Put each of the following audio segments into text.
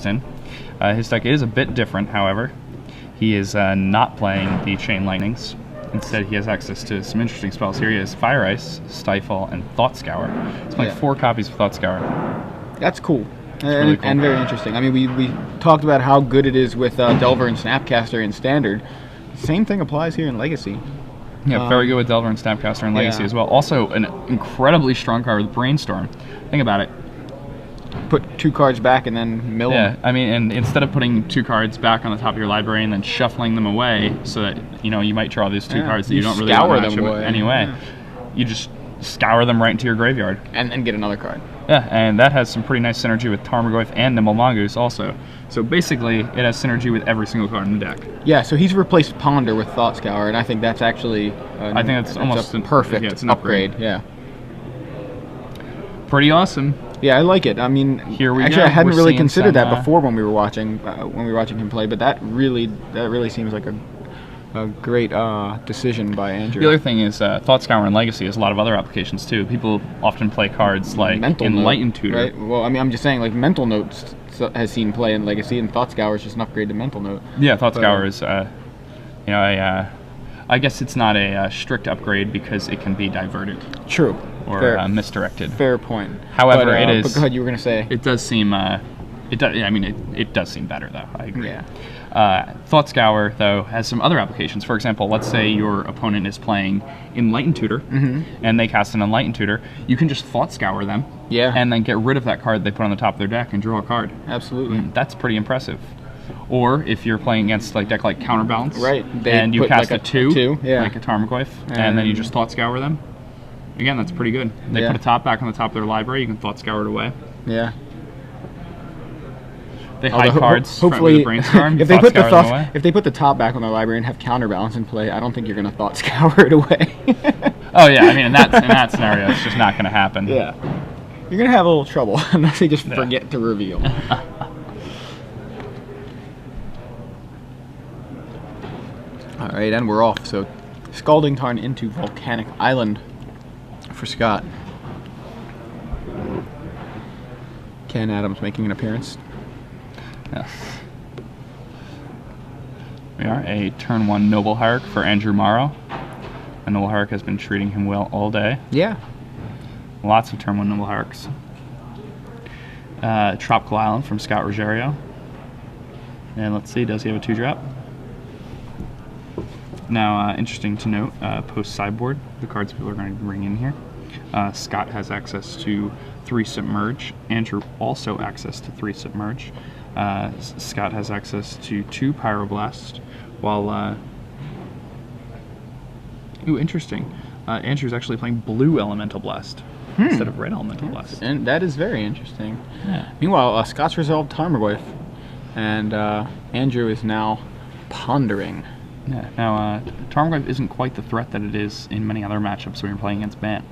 interest in. His deck is a bit different, however. He is not playing the Chain Lightnings. Instead, he has access to some interesting spells. Here he is: Fire Ice, Stifle, and Thought Scour. He's playing 4 copies of Thought Scour. That's cool. Really cool. And very interesting. I mean, we talked about how good it is with Delver and Snapcaster in Standard. Same thing applies here in Legacy. Yeah, very good with Delver and Snapcaster and Legacy as well. Also, an incredibly strong card with Brainstorm. Think about it. Put 2 cards back and then mill them. Yeah, I mean, and instead of putting 2 cards back on the top of your library and then shuffling them away so that, you might draw these 2 cards that you don't really want to match them anyway, you just scour them right into your graveyard. And then get another card. Yeah, and that has some pretty nice synergy with Tarmogoyf and Nimble Mongoose also. So basically, it has synergy with every single card in the deck. Yeah, so he's replaced Ponder with Thought Scour, and I think that's actually I think that's almost a perfect it's an upgrade. Yeah. Pretty awesome. Yeah, I like it. I mean, Here we actually, go. I hadn't We're really seeing considered some, that before when we were watching him play, but that really seems like a great decision by Andrew. The other thing is Thought Scour and Legacy has a lot of other applications too. People often play cards like Enlightened Tutor. Right? Well, I mean, I'm just saying, like, Mental Note has seen play in Legacy, and Thought Scour is just an upgrade to Mental Note. Yeah, Thought Scour is, I guess it's not a strict upgrade because it can be diverted. True. Or misdirected. Fair point. However, it is. But go ahead, you were going to say. It does seem. It does seem better though. I agree. Yeah. Thought Scour though has some other applications. For example, let's say your opponent is playing Enlightened Tutor, and they cast an Enlightened Tutor. You can just Thought Scour them. Yeah. And then get rid of that card they put on the top of their deck and draw a card. Absolutely. That's pretty impressive. Or if you're playing against like deck like Counterbalance, right? And you cast like a two, yeah, like a Tarmogoyf, and then you just Thought Scour them. Again, that's pretty good. They put a top back on the top of their library. You can Thought Scour it away. Yeah. They hide cards. Hopefully, with Brainstorm, if they put the top back on their library and have Counterbalance in play, I don't think you're going to Thought Scour it away. Oh yeah, I mean in that scenario, it's just not going to happen. Yeah. You're going to have a little trouble unless they just forget to reveal. All right, and we're off. So, Scalding Tarn into Volcanic Island for Scott. Ken Adams making an appearance. Yes. We are a turn 1 Noble Hierarch for Andrew Morrow. A Noble Hierarch has been treating him well all day. Yeah. Lots of turn 1 Noble Hierarchs. Tropical Island from Scott Ruggiero. And let's see, does he have a 2-drop? Now, interesting to note, post-sideboard, the cards people are going to bring in here. Scott has access to 3 Submerge. Andrew also access to 3 Submerge. Scott has access to 2 Pyroblast, while... ooh, interesting. Andrew's actually playing blue Elemental Blast instead of red Elemental Blast. And that is very interesting. Yeah. Meanwhile, Scott's resolved Tarmogoyf, and Andrew is now pondering. Yeah. Now, Tarmogoyf isn't quite the threat that it is in many other matchups when you're playing against Bant.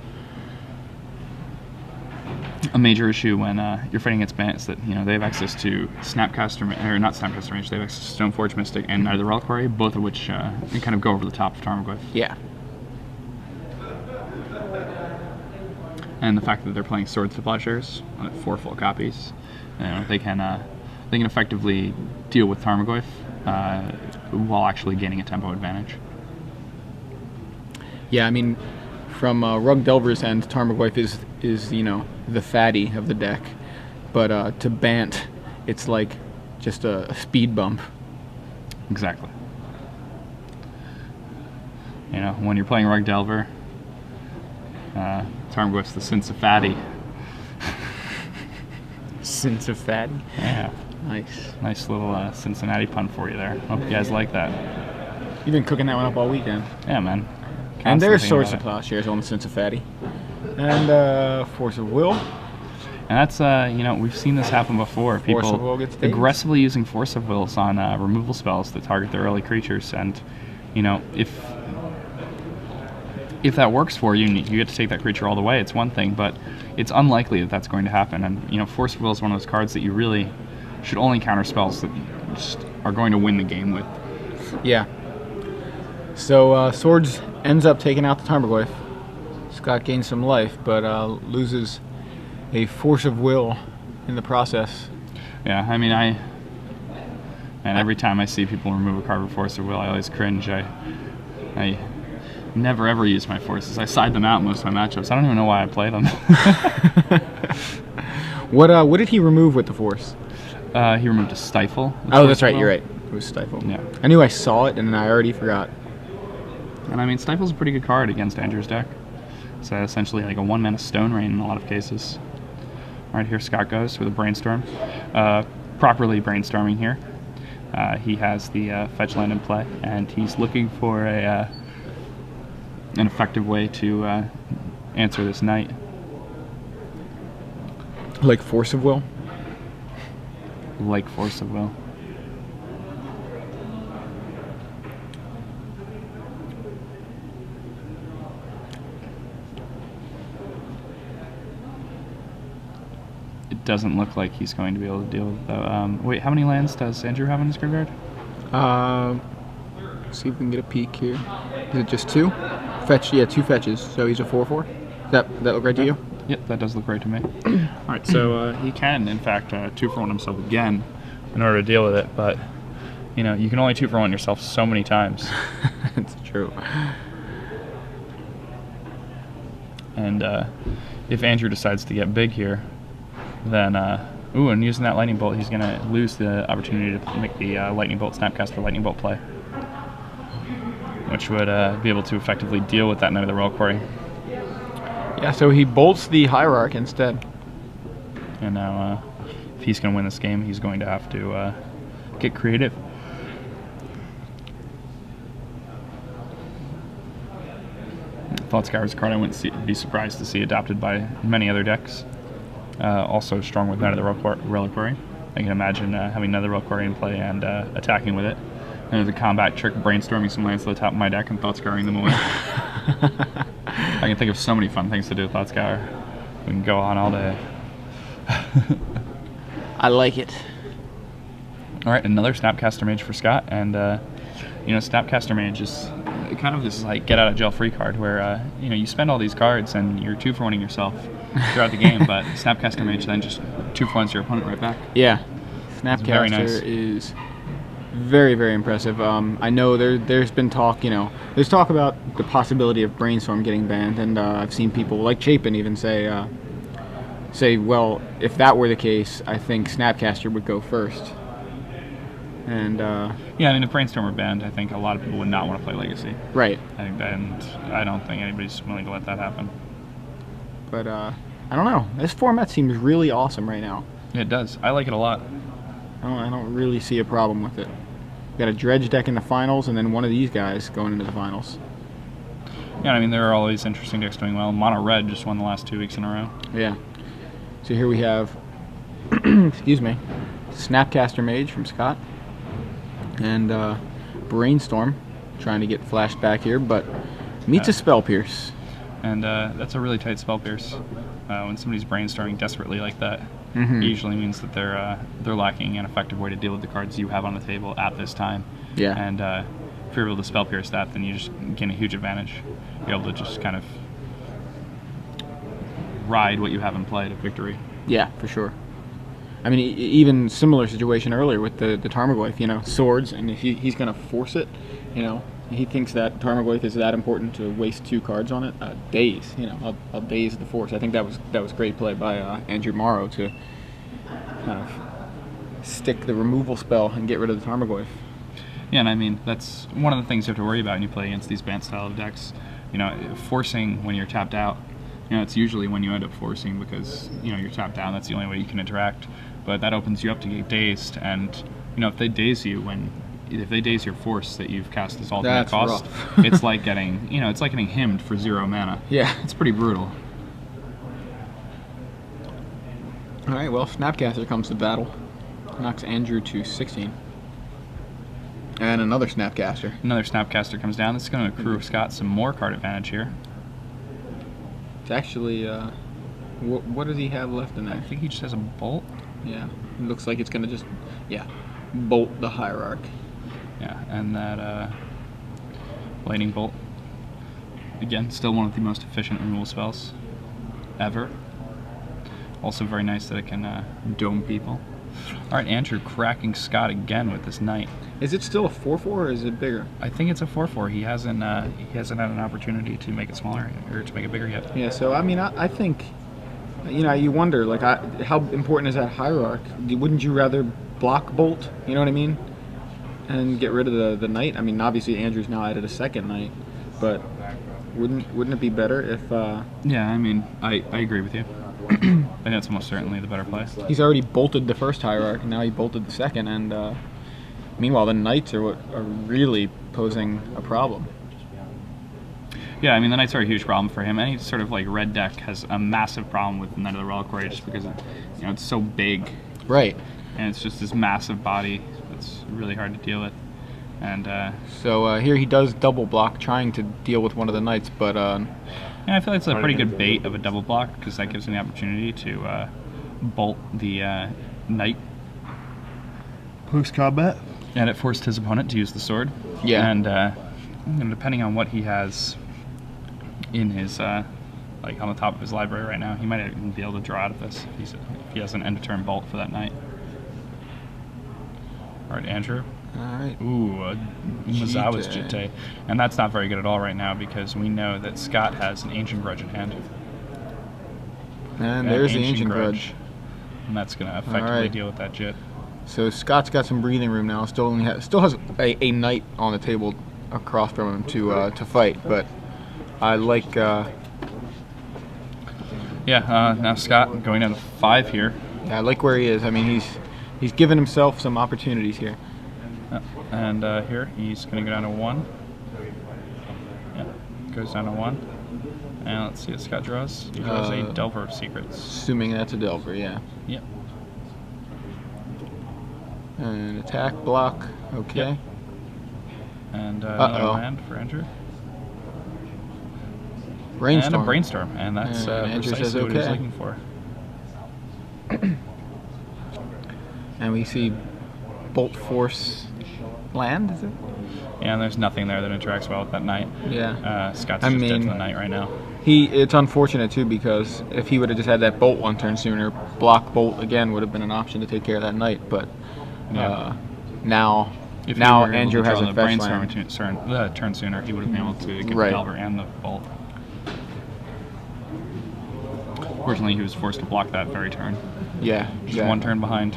A major issue when you're fighting against Bant is that they have access to Snapcaster, or not Snapcaster Mage. They have access to Stoneforge Mystic and Neither Reliquary, both of which kind of go over the top of Tarmogoyf. Yeah. And the fact that they're playing Swords to Plowshares on 4 full copies, they can effectively deal with Tarmogoyf while actually gaining a tempo advantage. Yeah, I mean, from Rug Delver's end, Tarmogoyf is the fatty of the deck, but to Bant, it's like just a speed bump. Exactly. When you're playing Rug Delver, Tarmogoyf's the Cincinnati. Cincinnati? Yeah. Nice. Nice little Cincinnati pun for you there. Hope you guys like that. You've been cooking that one up all weekend. Yeah, man. And there's Swords to Plowshares on the Cincinnati. And Force of Will. And that's, we've seen this happen before. People aggressively using Force of Wills on removal spells that target their early creatures. And, if that works for you and you get to take that creature all the way, it's one thing, but it's unlikely that that's going to happen. And, Force of Will is one of those cards that you really should only counter spells that just are going to win the game with. Yeah. So, Swords ends up taking out the Tarmogoyf. Scott gains some life, but loses a Force of Will in the process. Yeah, I mean, and every time I see people remove a card with Force of Will, I always cringe. I never ever use my forces. I side them out most of my matchups. I don't even know why I play them. What did he remove with the Force? He removed a Stifle. Oh, that's right. You're right. It was Stifle. Yeah. I knew I saw it, and then I already forgot. And I mean, Stifle's a pretty good card against Andrew's deck. It's essentially like a 1-mana Stone Rain in a lot of cases. All right, here Scott goes with a Brainstorm. Properly brainstorming here. He has the fetch land in play, and he's looking for an effective way to answer this Knight. Like Force of Will? Like Force of Will. It doesn't look like he's going to be able to deal with it, though. Wait, how many lands does Andrew have in his graveyard? See if we can get a peek here. Is it just 2? Fetch, yeah, 2 fetches. So he's a 4/4. That look right to you? Yep, that does look right to me. All right, so he can, in fact, 2-for-1 himself again in order to deal with it, but you know, you can only 2-for-1 yourself so many times. That's true. And if Andrew decides to get big here, then and using that Lightning Bolt, he's going to lose the opportunity to make the Lightning Bolt Snapcaster Lightning Bolt play, which would be able to effectively deal with that Knight of the Reliquary. Yeah, so he bolts the Hierarch instead. And now, if he's going to win this game, he's going to have to get creative. Thoughtscour is a card I wouldn't be surprised to see adopted by many other decks. Also strong with Knight of the Reliquary. I can imagine having Knight of the Reliquary in play and attacking with it. And as a combat trick, brainstorming some lands to the top of my deck and Thoughtscouring them away. I can think of so many fun things to do with Thoughtscour. We can go on all day. I like it. All right, another Snapcaster Mage for Scott, and you know, Snapcaster Mage is kind of this like get out of jail free card where you know, you spend all these cards and you're 2-for-1ing yourself throughout the game, but Snapcaster Mage then just 2-for-1s your opponent right back. Yeah, Snapcaster very nice. is very, very impressive. I know there's been talk, you know, there's talk about the possibility of Brainstorm getting banned, and I've seen people like Chapin even say, well, if that were the case, I think Snapcaster would go first. And yeah, I mean, if Brainstorm were banned, I think a lot of people would not want to play Legacy. Right. And I don't think anybody's willing to let that happen. But I don't know. This format seems really awesome right now. It does. I like it a lot. I don't really see a problem with it. Got a Dredge deck in the finals, and then one of these guys going into the finals. Yeah, I mean, there are always interesting decks doing well. Mono Red just won the last 2 weeks in a row. Yeah. So here we have, excuse me, Snapcaster Mage from Scott, and Brainstorm, trying to get flashed back here, but meets a Spell Pierce. And that's a really tight Spell Pierce. When somebody's brainstorming desperately like that, Mm-hmm. it usually means that they're lacking an effective way to deal with the cards you have on the table at this time. Yeah. And if you're able to Spell Pierce that, then you just gain a huge advantage. You're able to just kind of ride what you have in play to victory. Yeah, for sure. I mean, even similar situation earlier with the Tarmogoyf, you know, swords, and if he's going to force it, you know, he thinks that Tarmogoyf is that important to waste 2 cards on it. Daze, you know, I'll daze the force. I think that was great play by Andrew Morrow to kind of stick the removal spell and get rid of the Tarmogoyf. Yeah, and I mean, that's one of the things you have to worry about when you play against these banned style of decks. You know, forcing when you're tapped out, you know, it's usually when you end up forcing because, you know, you're tapped down, that's the only way you can interact. But that opens you up to get dazed, and, you know, if they daze you if they daze your force that you've cast this alternate That's cost, rough. it's like getting, you know, it's like getting hymned for 0 mana. Yeah. It's pretty brutal. All right, well, Snapcaster comes to battle. Knocks Andrew to 16. And another Snapcaster. Another Snapcaster comes down. This is going to accrue Scott some more card advantage here. It's actually, what does he have left in I there? think he just has a bolt. Yeah, it looks like it's going to just, bolt the Hierarch. Yeah, and that Lightning Bolt. Again, still one of the most efficient removal spells ever. Also very nice that it can dome people. All right, Andrew cracking Scott again with this knight. Is it still a 4-4 or is it bigger? I think it's a 4-4. He hasn't had an opportunity to make it smaller or to make it bigger yet. Yeah. So I mean, I think, you wonder like how important is that hierarch? Wouldn't you rather block bolt? You know what I mean? And get rid of the knight. I mean, obviously Andrew's now added a second knight, but wouldn't it be better if? Yeah, I mean, I agree with you. I think that's almost certainly the better play. He's already bolted the first hierarch, and now he bolted the second, and meanwhile the knights are what are really posing a problem. Yeah, I mean, the knights are a huge problem for him. Any sort of like red deck has a massive problem with Knight of the Reliquary just because it's so big. Right. And it's just this massive body that's really hard to deal with. And so here he does double block, trying to deal with one of the knights, but yeah, I feel like it's a pretty good bait of a double block because that gives him the opportunity to bolt the knight post combat, and it forced his opponent to use the sword. Yeah. And depending on what he has in his like on the top of his library right now, he might even be able to draw out of this if he has an end of turn bolt for that knight. All right, Andrew. All right. Ooh, Mazawa's Jitte. And that's not very good at all right now because we know that Scott has an Ancient Grudge in hand. And there's the Ancient Grudge. And that's going to effectively deal with that Jit. So Scott's got some breathing room now. Still has a knight on the table across from him to fight, but I like. Now Scott going down to 5 here. Yeah, I like where he is. I mean, he's given himself some opportunities here. And here he's going to go down to 1. Yeah, goes down to 1. And let's see what Scott draws. He draws a Delver of Secrets. Assuming that's a Delver, yeah. Yep. And attack, block, okay. Yep. And another land for Andrew. Brainstorm. And a Brainstorm, and that's precisely what he's looking for. And we see Bolt Force land, is it? Yeah, and there's nothing there that interacts well with that knight. Yeah. Scott's just dead to the knight right now. It's unfortunate too because if he would have just had that bolt one turn sooner, block bolt again would have been an option to take care of that knight. But now Andrew has a fetch land. Turn sooner, he would have been able to get the Delver and the bolt. Fortunately, he was forced to block that very turn. Yeah, just one turn behind.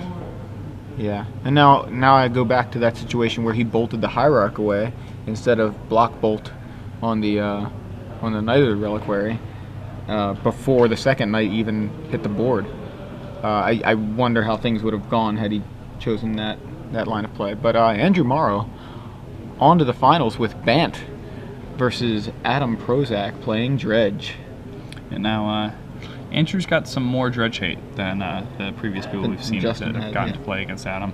Yeah, and now I go back to that situation where he bolted the hierarch away instead of block bolt on the Knight of the Reliquary before the second knight even hit the board. I wonder how things would have gone had he chosen that line of play. But Andrew Morrow on to the finals with Bant versus Adam Prozac playing Dredge. And now Andrew's got some more Dredge hate than the previous people we've seen that have gotten to play against Adam.